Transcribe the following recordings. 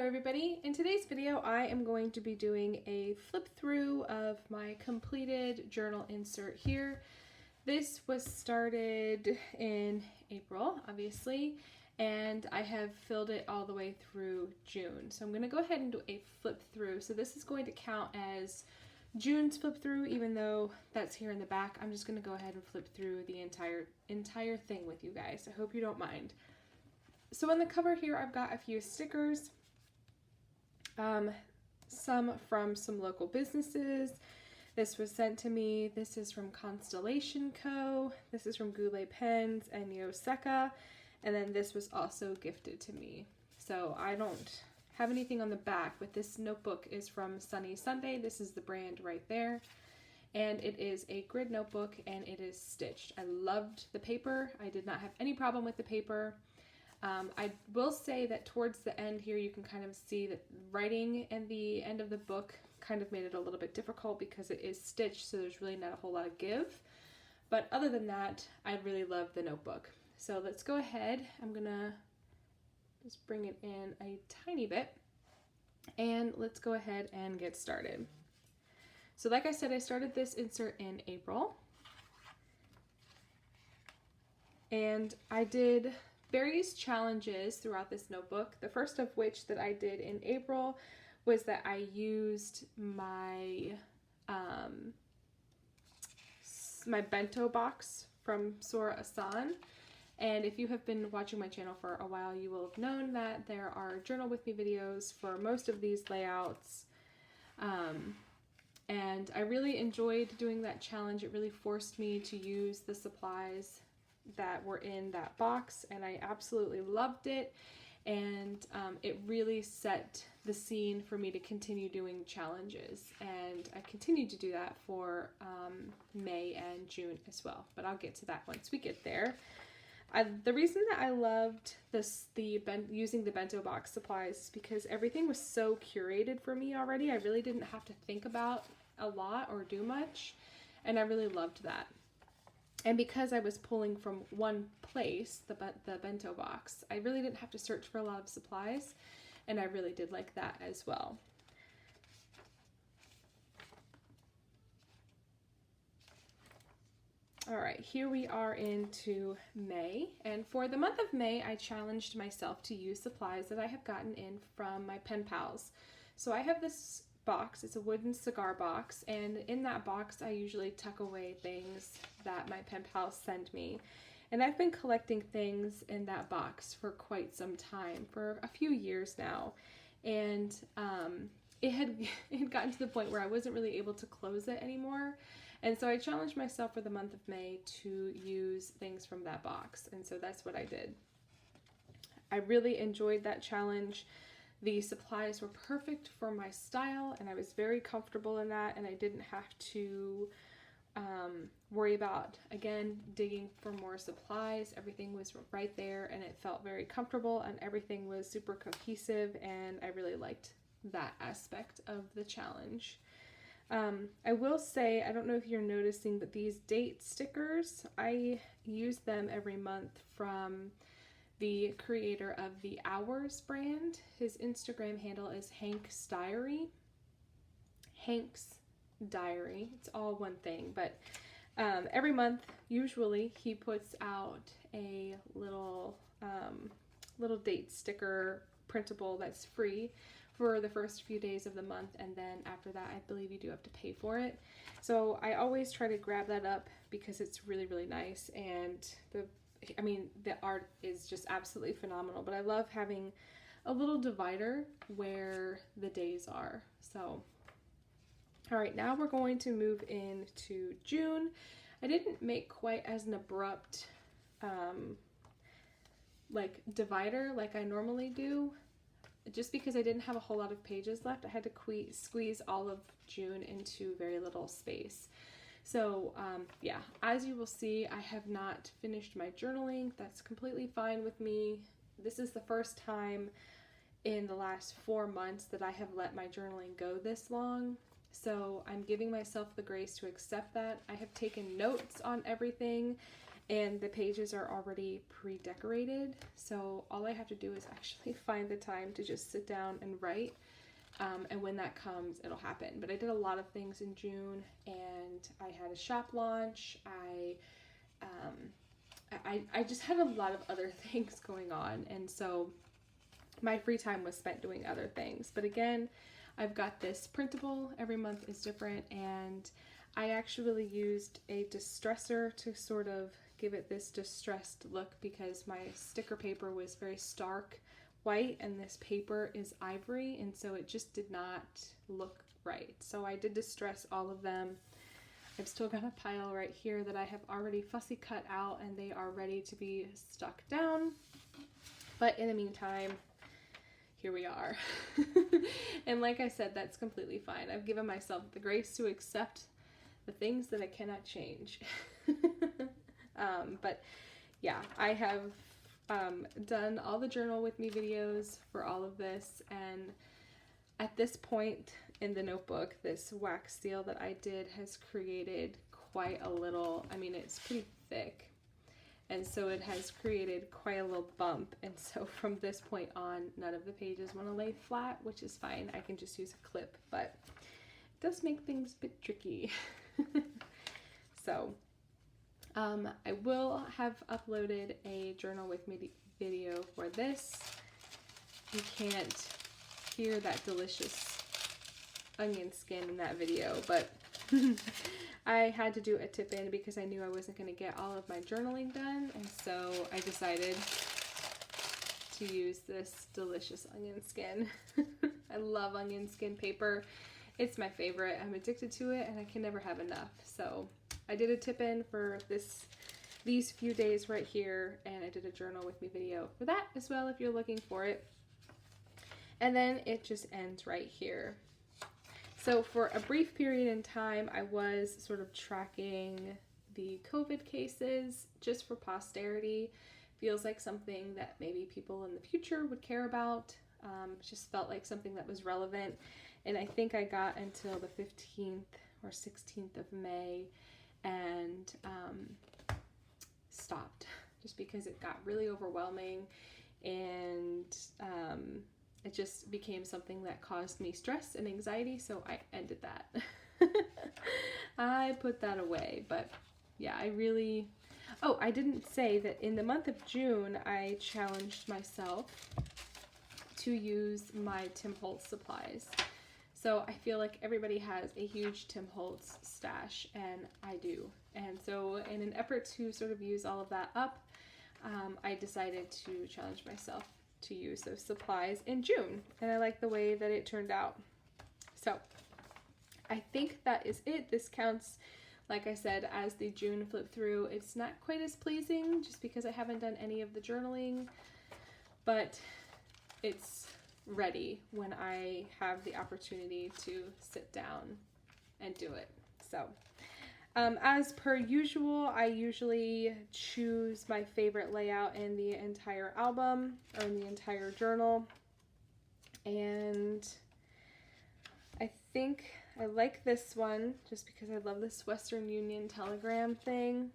everybody. In today's video, I am going to be doing a flip through of my completed journal insert here. This was started in April, obviously, and I have filled it all the way through June. So I'm going to go ahead and do a flip through. So this is going to count as June's flip through, even though that's here in the back. I'm just going to go ahead and flip through the entire thing with you guys. I hope you don't mind. So on the cover here, I've got a few stickers, some from some local businesses. This was sent to me. This is from Constellation Co. This is from Goulet Pens and Yoseka. And then this was also gifted to me. So I don't have anything on the back, but this notebook is from Sunny Sunday. This is the brand right there. And it is a grid notebook and it is stitched. I loved the paper. I did not have any problem with the paper. I will say that towards the end here, you can kind of see that writing in the end of the book kind of made it a little bit difficult because it is stitched, so there's really not a whole lot of give. But other than that, I really love the notebook. So let's go ahead. I'm gonna just bring it in a tiny bit and let's go ahead and get started. So like I said, I started this insert in April and I did various challenges throughout this notebook. The first of which that I did in April was that I used my my bento box from Sora Asan. And if you have been watching my channel for a while, you will have known that there are journal with me videos for most of these layouts. And I really enjoyed doing that challenge. It really forced me to use the supplies that were in that box, and I absolutely loved it. And it really set the scene for me to continue doing challenges, and I continued to do that for May and June as well, but I'll get to that once we get there. The reason that I loved using the bento box supplies is because everything was so curated for me already. I really didn't have to think about a lot or do much, and I really loved that. And because I was pulling from one place, the bento box, I really didn't have to search for a lot of supplies, and I really did like that as well. All right, here we are into May, and for the month of May, I challenged myself to use supplies that I have gotten in from my pen pals. So I have this box. It's a wooden cigar box, and in that box I usually tuck away things that my pen pals send me, and I've been collecting things in that box for quite some time, for a few years now, and it had gotten to the point where I wasn't really able to close it anymore, and so I challenged myself for the month of May to use things from that box, and so that's what I did. I really enjoyed that challenge. The supplies were perfect for my style, and I was very comfortable in that, and I didn't have to worry about, again, digging for more supplies. Everything was right there, and it felt very comfortable, and everything was super cohesive, and I really liked that aspect of the challenge. I will say, I don't know if you're noticing, but these date stickers, I use them every month from the creator of the Hours brand. His Instagram handle is Hank's Diary. Hank's Diary. It's all one thing, but every month, usually, he puts out a little date sticker printable that's free for the first few days of the month, and then after that, I believe you do have to pay for it. So I always try to grab that up because it's really, really nice, and the art is just absolutely phenomenal, but I love having a little divider where the days are. So, all right, now we're going to move into June. I didn't make quite as an abrupt like divider like I normally do, just because I didn't have a whole lot of pages left. I had to squeeze all of June into very little space. So yeah, as you will see, I have not finished my journaling. That's completely fine with me. This is the first time in the last 4 months that I have let my journaling go this long. So I'm giving myself the grace to accept that. I have taken notes on everything, and the pages are already pre-decorated, so all I have to do is actually find the time to just sit down and write, and when that comes, it'll happen. But I did a lot of things in June, and I had a shop launch. I just had a lot of other things going on, and so my free time was spent doing other things. But again, I've got this printable. Every month is different, and I actually used a distressor to sort of give it this distressed look, because my sticker paper was very stark white and this paper is ivory, and so it just did not look right. So I did distress all of them. I've still got a pile right here that I have already fussy cut out, and they are ready to be stuck down. But in the meantime, here we are. And like I said, that's completely fine. I've given myself the grace to accept the things that I cannot change. But yeah, I have done all the journal with me videos for all of this, and at this point in the notebook, this wax seal that I did has created quite a little, I mean, it's pretty thick, and so it has created quite a little bump, and so from this point on, none of the pages want to lay flat, which is fine. I can just use a clip, but it does make things a bit tricky. So I will have uploaded a journal with me video for this. You can't hear that delicious onion skin in that video, but I had to do a tip in because I knew I wasn't going to get all of my journaling done, and so I decided to use this delicious onion skin. I love onion skin paper. It's my favorite. I'm addicted to it, and I can never have enough. So I did a tip in for these few days right here, and I did a journal with me video for that as well if you're looking for it. And then it just ends right here. So for a brief period in time, I was sort of tracking the COVID cases just for posterity. Feels like something that maybe people in the future would care about. Just felt like something that was relevant. And I think I got until the 15th or 16th of May and stopped, just because it got really overwhelming, and it just became something that caused me stress and anxiety, so I ended that. I put that away. But yeah, I didn't say that in the month of June I challenged myself to use my Tim Holtz supplies. So I feel like everybody has a huge Tim Holtz stash, and I do. And so in an effort to sort of use all of that up, I decided to challenge myself to use those supplies in June, and I like the way that it turned out. So I think that is it. This counts, like I said, as the June flip through. It's not quite as pleasing just because I haven't done any of the journaling, but it's ready when I have the opportunity to sit down and do it. So as per usual, I usually choose my favorite layout in the entire album or in the entire journal, and I think I like this one just because I love this Western Union telegram thing.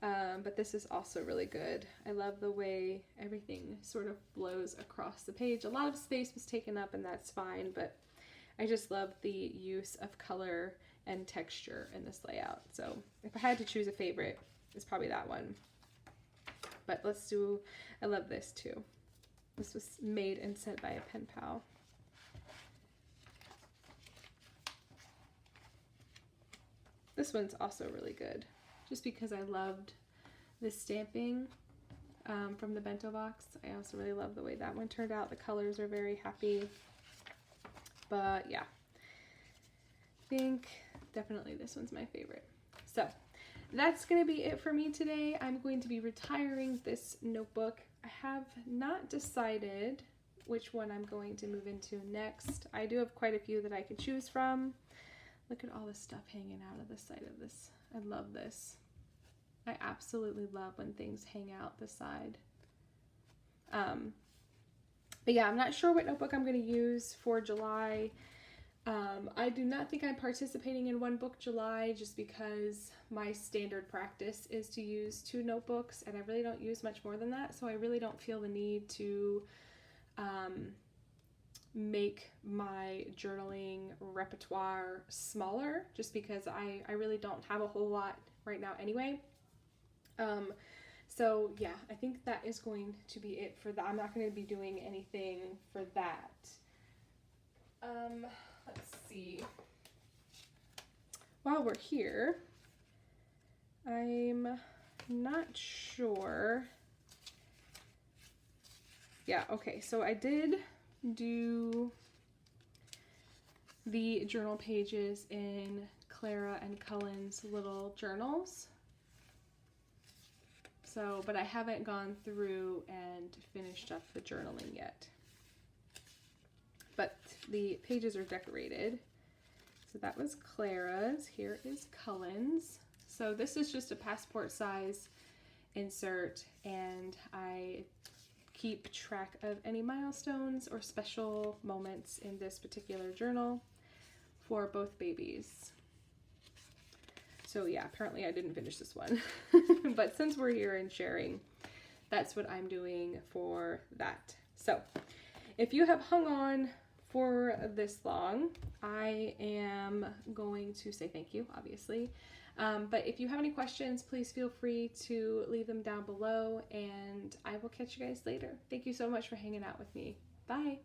But this is also really good. I love the way everything sort of flows across the page. A lot of space was taken up, and that's fine, but I just love the use of color and texture in this layout. So if I had to choose a favorite, it's probably that one. But I love this too. This was made and sent by a pen pal. This one's also really good, just because I loved this stamping from the bento box. I also really love the way that one turned out. The colors are very happy. But yeah, I think definitely this one's my favorite. So that's going to be it for me today. I'm going to be retiring this notebook. I have not decided which one I'm going to move into next. I do have quite a few that I could choose from. Look at all the stuff hanging out of the side of this. I love this. I absolutely love when things hang out the side. But yeah, I'm not sure what notebook I'm going to use for July. I do not think I'm participating in One Book July just because my standard practice is to use 2 notebooks, and I really don't use much more than that, so I really don't feel the need to make my journaling repertoire smaller, just because I really don't have a whole lot right now anyway. So yeah, I think that is going to be it for that. I'm not going to be doing anything for that. Let's see. While we're here, I'm not sure. Yeah, okay, so I did do the journal pages in Clara and Cullen's little journals. So, but I haven't gone through and finished up the journaling yet. But the pages are decorated. So that was Clara's. Here is Cullen's. So this is just a passport size insert, and I keep track of any milestones or special moments in this particular journal for both babies. So yeah, apparently I didn't finish this one. But since we're here and sharing, that's what I'm doing for that. So if you have hung on for this long, I am going to say thank you, obviously. But if you have any questions, please feel free to leave them down below, and I will catch you guys later. Thank you so much for hanging out with me. Bye.